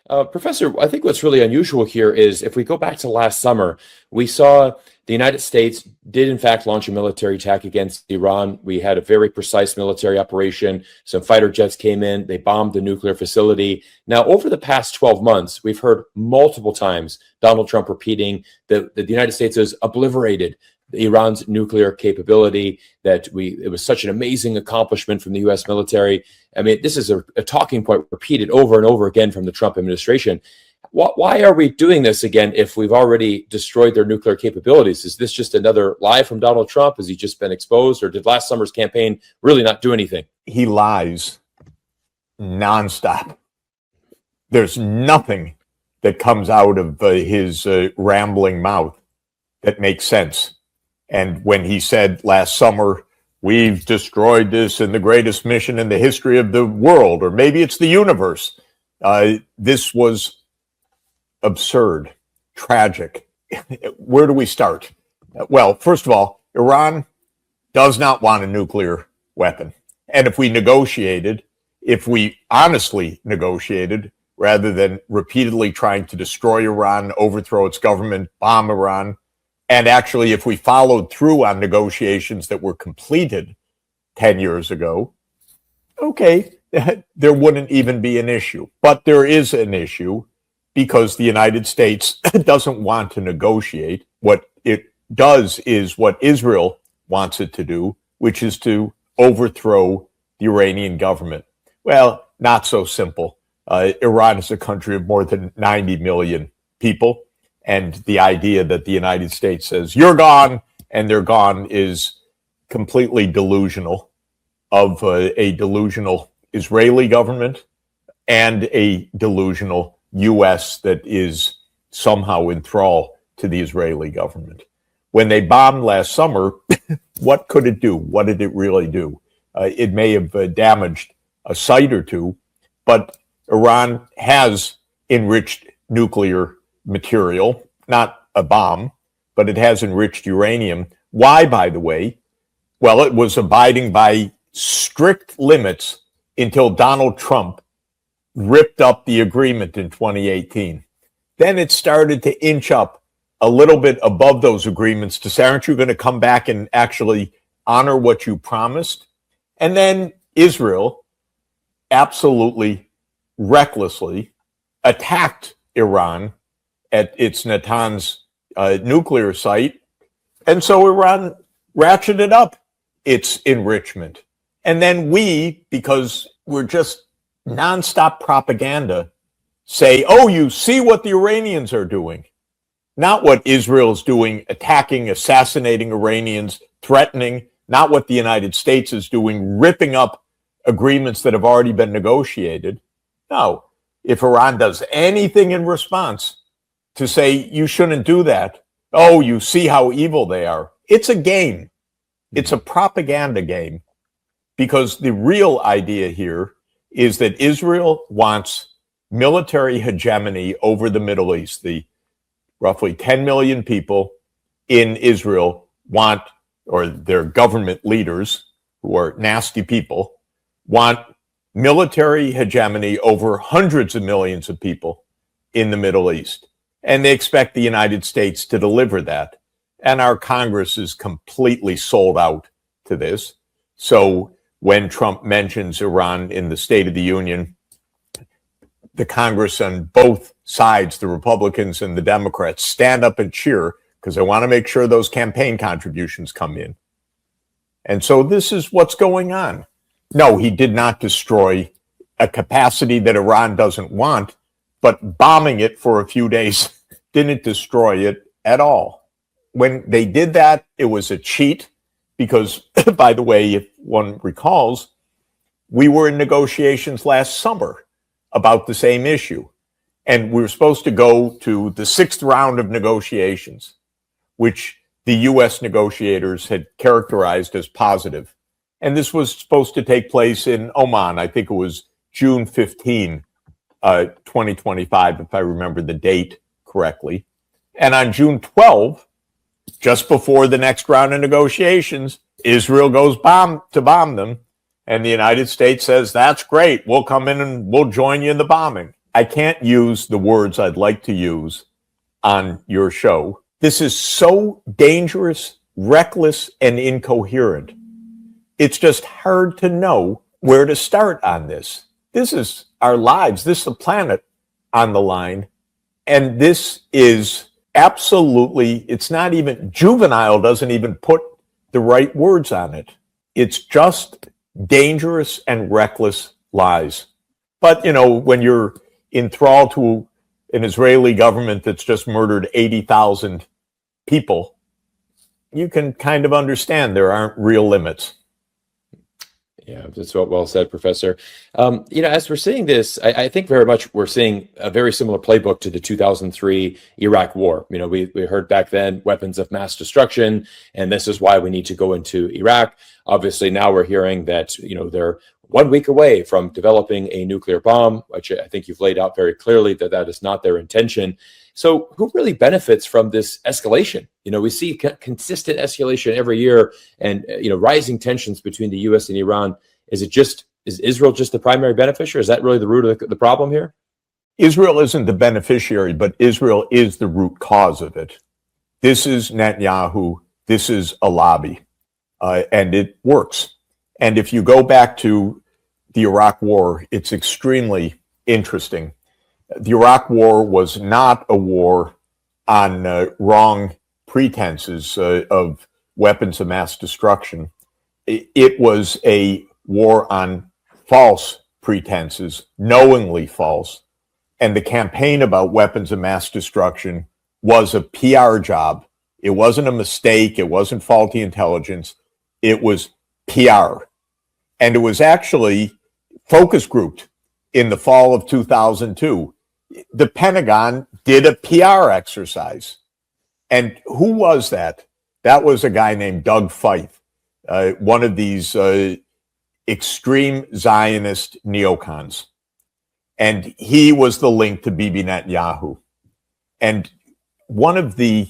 Professor, I think what's really unusual here is if we go back to last summer, we saw the United States did in fact launch a military attack against Iran. We had a very precise military operation. Some fighter jets came in, they bombed the nuclear facility. Now, over the past 12 months, we've heard multiple times Donald Trump repeating that the United States has obliterated Iran's nuclear capability, that it was such an amazing accomplishment from the U.S. military. I mean, this is a talking point repeated over and over again from the Trump administration. Why are we doing this again if we've already destroyed their nuclear capabilities? Is this just another lie from Donald Trump? Has he just been exposed, or did last summer's campaign really not do anything? He lies nonstop. There's nothing that comes out of his rambling mouth that makes sense. And when he said last summer, we've destroyed this in the greatest mission in the history of the world, or maybe it's the universe, this was absurd, tragic. Where do we start? Well, first of all, Iran does not want a nuclear weapon. And if we honestly negotiated, rather than repeatedly trying to destroy Iran, overthrow its government, bomb Iran, and actually, if we followed through on negotiations that were completed 10 years ago, okay, there wouldn't even be an issue. But there is an issue because the United States doesn't want to negotiate. What it does is what Israel wants it to do, which is to overthrow the Iranian government. Well, not so simple. Iran is a country of more than 90 million people. And the idea that the United States says, you're gone, and they're gone is completely delusional of a delusional Israeli government and a delusional U.S. that is somehow in thrall to the Israeli government. When they bombed last summer, what could it do? What did it really do? It may have damaged a site or two, but Iran has enriched nuclear material, not a bomb, but it has enriched uranium. Why, by the way? Well, it was abiding by strict limits until Donald Trump ripped up the agreement in 2018. Then it started to inch up a little bit above those agreements to say, aren't you going to come back and actually honor what you promised? And then Israel absolutely recklessly attacked Iran at its Natanz nuclear site. And so Iran ratcheted up its enrichment. And then we, because we're just nonstop propaganda, say, oh, you see what the Iranians are doing. Not what Israel's doing, attacking, assassinating Iranians, threatening, not what the United States is doing, ripping up agreements that have already been negotiated. No, if Iran does anything in response to say, you shouldn't do that, oh, you see how evil they are. It's a game. It's a propaganda game, because the real idea here is that Israel wants military hegemony over the Middle East. The roughly 10 million people in Israel want, or their government leaders, who are nasty people, want military hegemony over hundreds of millions of people in the Middle East. And they expect the United States to deliver that. And our Congress is completely sold out to this. So when Trump mentions Iran in the State of the Union, the Congress on both sides, the Republicans and the Democrats, stand up and cheer because they want to make sure those campaign contributions come in. And so this is what's going on. No, he did not destroy a capacity that Iran doesn't want, but bombing it for a few days didn't destroy it at all. When they did that, it was a cheat because, by the way, if one recalls, we were in negotiations last summer about the same issue. And we were supposed to go to the 6th round of negotiations, which the U.S. negotiators had characterized as positive. And this was supposed to take place in Oman. I think it was June 15, 2025, if I remember the date correctly. And on June 12, just before the next round of negotiations, Israel goes to bomb them. And the United States says, that's great. We'll come in and we'll join you in the bombing. I can't use the words I'd like to use on your show. This is so dangerous, reckless, and incoherent. It's just hard to know where to start on this. This is our lives. This is the planet on the line. And this is absolutely, it's not even, juvenile doesn't even put the right words on it. It's just dangerous and reckless lies. But, you know, when you're enthralled to an Israeli government that's just murdered 80,000 people, you can kind of understand there aren't real limits. Yeah, that's well said, Professor. As we're seeing this, I think very much we're seeing a very similar playbook to the 2003 Iraq War. We heard back then weapons of mass destruction, and this is why we need to go into Iraq. Obviously, now we're hearing that, they're 1 week away from developing a nuclear bomb, which I think you've laid out very clearly that is not their intention. So who really benefits from this escalation? We see consistent escalation every year and, rising tensions between the U.S. and Iran. Is Israel just the primary beneficiary? Is that really the root of the problem here? Israel isn't the beneficiary, but Israel is the root cause of it. This is Netanyahu. This is a lobby, and it works. And if you go back to the Iraq War, it's extremely interesting. The Iraq War was not a war on wrong pretenses of weapons of mass destruction. It was a war on false pretenses, knowingly false. And the campaign about weapons of mass destruction was a PR job. It wasn't a mistake. It wasn't faulty intelligence. It was PR. And it was actually focus grouped in the fall of 2002. The Pentagon did a PR exercise. And who was that? That was a guy named Doug Feith, one of these extreme Zionist neocons. And he was the link to Bibi Netanyahu. And one of the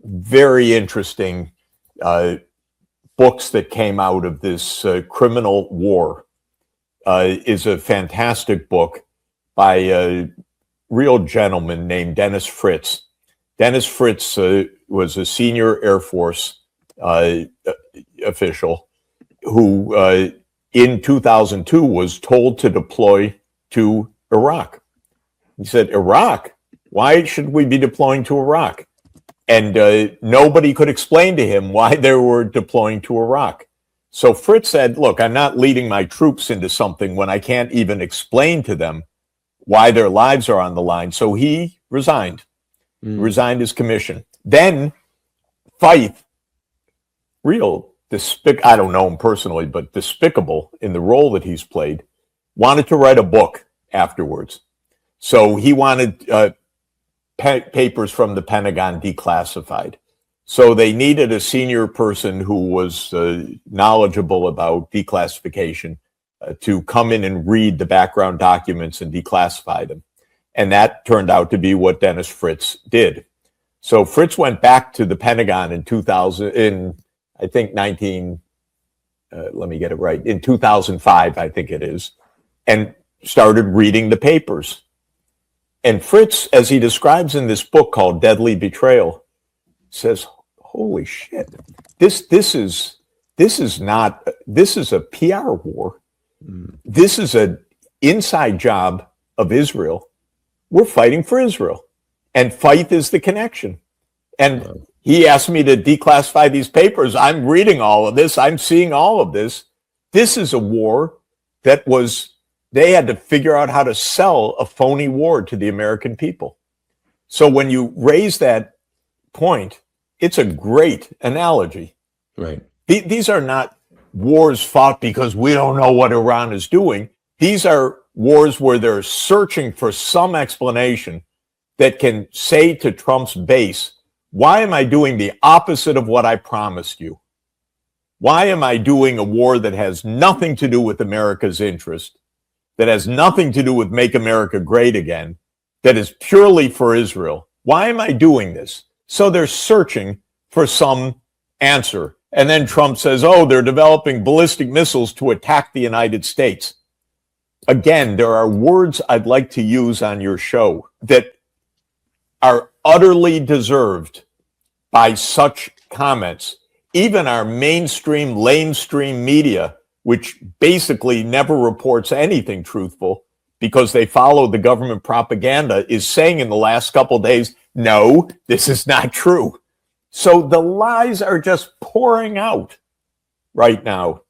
very interesting books that came out of this criminal war is a fantastic book by a real gentleman named Dennis Fritz. Dennis Fritz was a senior Air Force official who in 2002 was told to deploy to Iraq. He said, Iraq? Why should we be deploying to Iraq? And nobody could explain to him why they were deploying to Iraq. So Fritz said, look, I'm not leading my troops into something when I can't even explain to them why their lives are on the line. So he resigned his commission. Then Feith, I don't know him personally, but despicable in the role that he's played, wanted to write a book afterwards. So he wanted papers from the Pentagon declassified. So they needed a senior person who was knowledgeable about declassification to come in and read the background documents and declassify them. And that turned out to be what Dennis Fritz did. So Fritz went back to the Pentagon in 2005, I think it is, and started reading the papers. And Fritz, as he describes in this book called Deadly Betrayal, says, holy shit, this is a PR war. This is an inside job of Israel. We're fighting for Israel. And Feith is the connection. And he asked me to declassify these papers. I'm reading all of this. I'm seeing all of this. This is a war that they had to figure out how to sell a phony war to the American people. So when you raise that point, it's a great analogy. Right. These are not wars fought because we don't know what Iran is doing. These are wars where they're searching for some explanation that can say to Trump's base, why am I doing the opposite of what I promised you? Why am I doing a war that has nothing to do with America's interest, that has nothing to do with Make America Great Again, that is purely for Israel? Why am I doing this? So they're searching for some answer. And then Trump says, oh, they're developing ballistic missiles to attack the United States. again, there are words I'd like to use on your show that are utterly deserved by such comments. Even our mainstream, lamestream media, which basically never reports anything truthful because they follow the government propaganda, is saying in the last couple of days, no, this is not true. So the lies are just pouring out right now.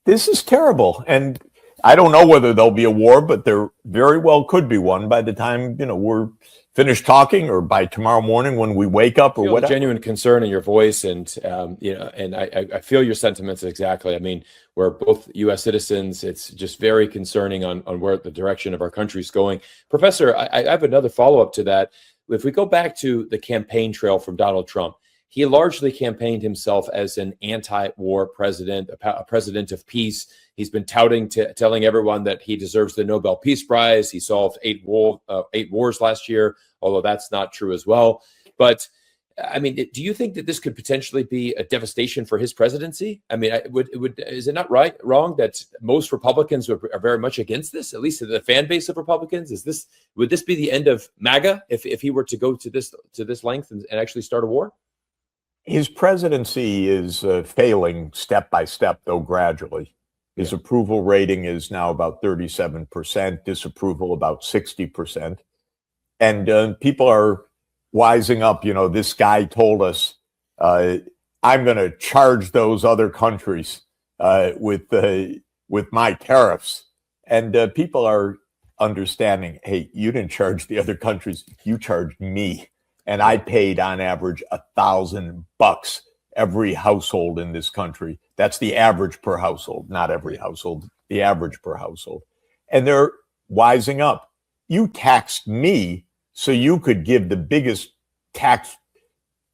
This is terrible. And I don't know whether there'll be a war, but there very well could be one by the time, we're finished talking, or by tomorrow morning when we wake up, or whatever. Genuine concern in your voice, and and I feel your sentiments exactly. I mean, we're both U.S. citizens. It's just very concerning on where the direction of our country is going. Professor, I have another follow-up to that. If we go back to the campaign trail from Donald Trump, he largely campaigned himself as an anti-war president, a president of peace. He's been telling everyone that he deserves the Nobel Peace Prize. He solved 8 wars last year, although that's not true as well. But I mean, do you think that this could potentially be a devastation for his presidency? I mean, is it not wrong that most Republicans are very much against this, at least the fan base of Republicans? Would this be the end of MAGA if he were to go to this length and actually start a war? His presidency is failing step by step, though gradually. His approval rating is now about 37%, disapproval about 60%. And people are wising up. This guy told us, I'm going to charge those other countries with my tariffs. And people are understanding, hey, you didn't charge the other countries, you charged me. And I paid on average $1,000 every household in this country. That's the average per household, not every household, the average per household. And they're wising up. You taxed me so you could give the biggest tax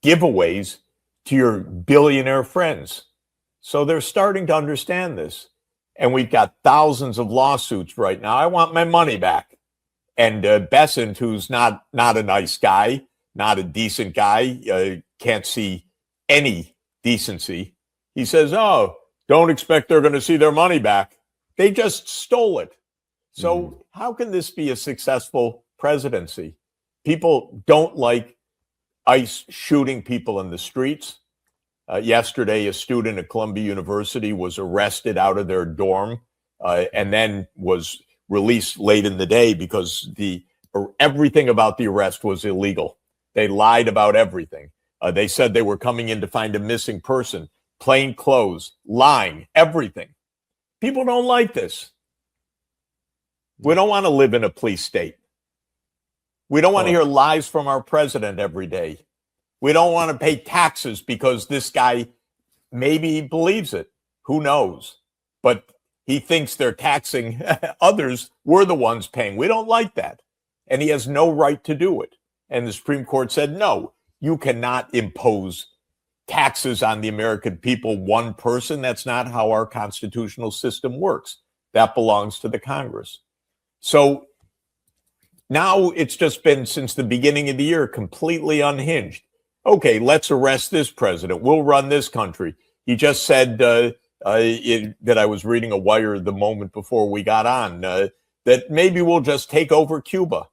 giveaways to your billionaire friends. So they're starting to understand this. And we've got thousands of lawsuits right now. I want my money back. And Bessent, who's not a nice guy, not a decent guy, can't see any decency. He says, oh, don't expect they're going to see their money back. They just stole it. So how can this be a successful presidency? People don't like ICE shooting people in the streets. Yesterday, a student at Columbia University was arrested out of their dorm and then was released late in the day because everything about the arrest was illegal. They lied about everything. They said they were coming in to find a missing person, plain clothes, lying, everything. People don't like this. We don't want to live in a police state. We don't want to hear lies from our president every day. We don't want to pay taxes because this guy, maybe he believes it. Who knows? But he thinks they're taxing others. We're the ones paying. We don't like that. And he has no right to do it. And the Supreme Court said, no, you cannot impose taxes on the American people, one person. That's not how our constitutional system works. That belongs to the Congress. So now it's just been, since the beginning of the year, completely unhinged. Okay, let's arrest this president. We'll run this country. He just said that I was reading a wire the moment before we got on, that maybe we'll just take over Cuba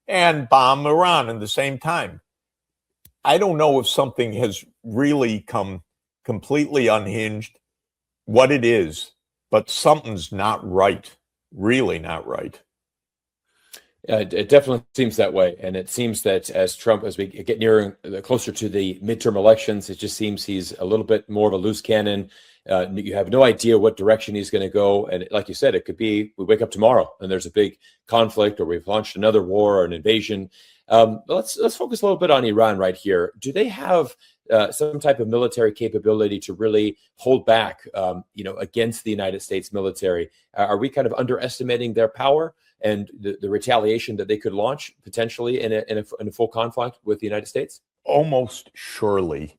and bomb Iran at the same time. I don't know if something has really come completely unhinged, what it is, but something's not right, really not right. It definitely seems that way. And it seems that as we get closer to the midterm elections, it just seems he's a little bit more of a loose cannon. You have no idea what direction he's going to go. And like you said, it could be we wake up tomorrow and there's a big conflict, or we've launched another war or an invasion. Let's focus a little bit on Iran right here. Do they have some type of military capability to really hold back, against the United States military? Are we kind of underestimating their power and the retaliation that they could launch potentially in a full conflict with the United States? Almost surely,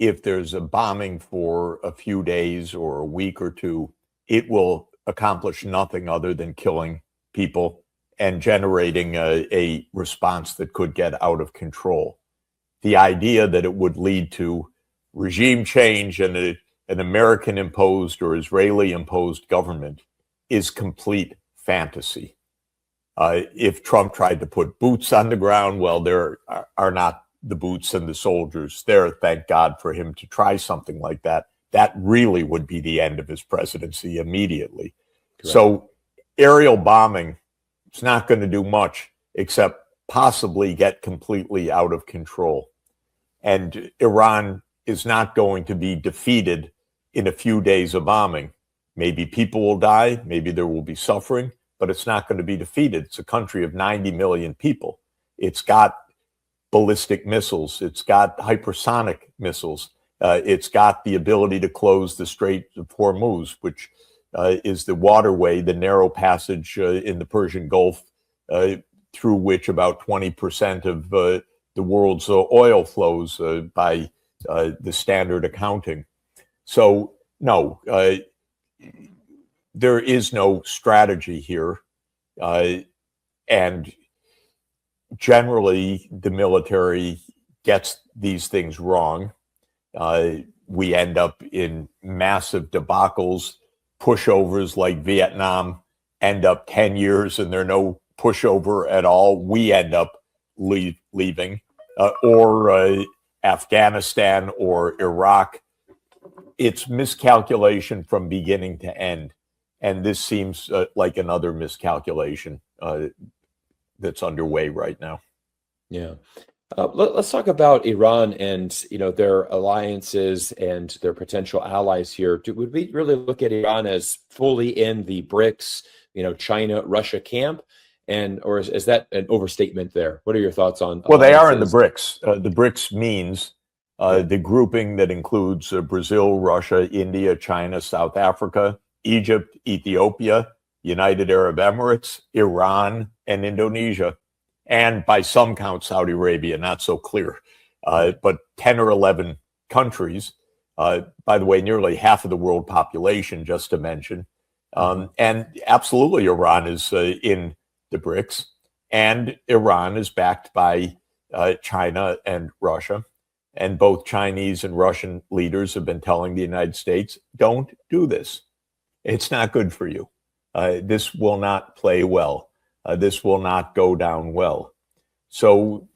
if there's a bombing for a few days or a week or two, it will accomplish nothing other than killing people and generating a response that could get out of control. The idea that it would lead to regime change and an American-imposed or Israeli-imposed government is complete fantasy. If Trump tried to put boots on the ground, well, there are not the boots and the soldiers there. Thank God for him to try something like that. That really would be the end of his presidency immediately. Correct. So aerial bombing, it's not going to do much except possibly get completely out of control. And Iran is not going to be defeated in a few days of bombing. Maybe people will die, maybe there will be suffering, but it's not going to be defeated. It's a country of 90 million people. It's got ballistic missiles. It's got hypersonic missiles. It's got the ability to close the Strait of Hormuz, which is the waterway, the narrow passage in the Persian Gulf, through which about 20% of the world's oil flows by the standard accounting. So, no, there is no strategy here. And generally, the military gets these things wrong. We end up in massive debacles, pushovers like Vietnam end up 10 years and there are no pushover at all. We end up leaving, or Afghanistan or Iraq. It's miscalculation from beginning to end. And this seems like another miscalculation that's underway right now. Yeah. Let's talk about Iran and their alliances and their potential allies here. Would we really look at Iran as fully in the BRICS, China, Russia camp? Or is that an overstatement there? What are your thoughts on? Well, they are in the BRICS. The BRICS means the grouping that includes Brazil, Russia, India, China, South Africa, Egypt, Ethiopia, United Arab Emirates, Iran, and Indonesia. And by some count, Saudi Arabia, not so clear. But 10 or 11 countries, by the way, nearly half of the world population, just to mention. And absolutely, Iran is in the BRICS. And Iran is backed by China and Russia. And both Chinese and Russian leaders have been telling the United States, don't do this. It's not good for you. This will not play well. This will not go down well. So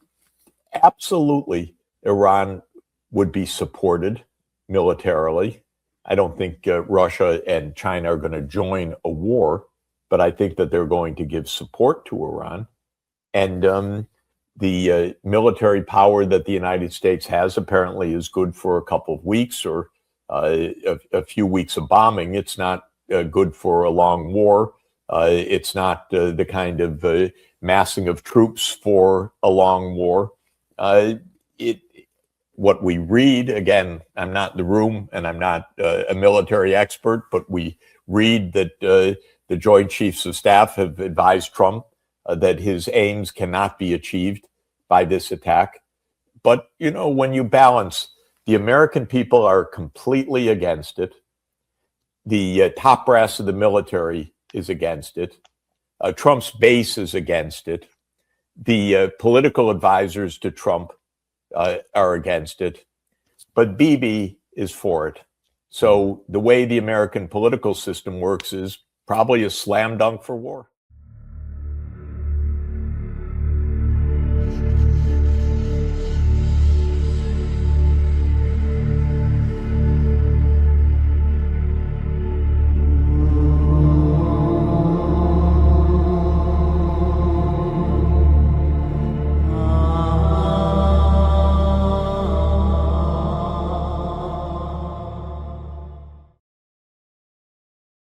absolutely, Iran would be supported militarily. I don't think Russia and China are going to join a war, but I think that they're going to give support to Iran. And the military power that the United States has apparently is good for a couple of weeks or a few weeks of bombing. It's not good for a long war. It's not the kind of massing of troops for a long war. What we read, again, I'm not in the room and I'm not a military expert, but we read that the Joint Chiefs of Staff have advised Trump that his aims cannot be achieved by this attack. But, when you balance, the American people are completely against it. The top brass of the military is against it. Trump's base is against it. The political advisors to Trump are against it. But Bibi is for it. So the way the American political system works is probably a slam dunk for war.